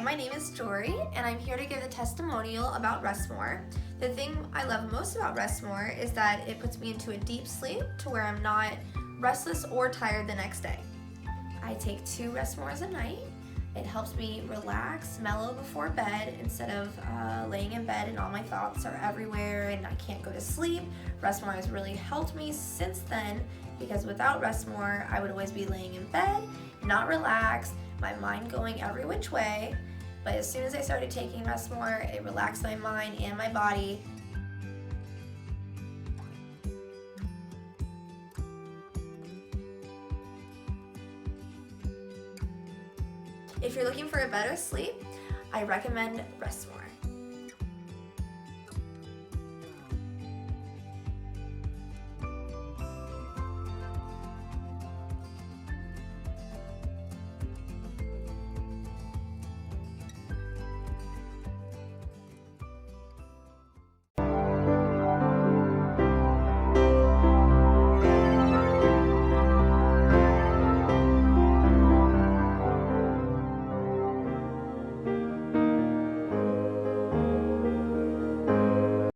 my name is Jory, and I'm here to give a testimonial about Rest More. The thing I love most about Rest More is that it puts me into a deep sleep to where I'm not restless or tired the next day. I take 2 Rest Mores a night. It helps me relax, mellow before bed instead of laying in bed and all my thoughts are everywhere and I can't go to sleep. Rest More has really helped me since then, because without Rest More, I would always be laying in bed, not relaxed, my mind going every which way. But as soon as I started taking Rest More, it relaxed my mind and my body. If you're looking for a better sleep, I recommend Rest More.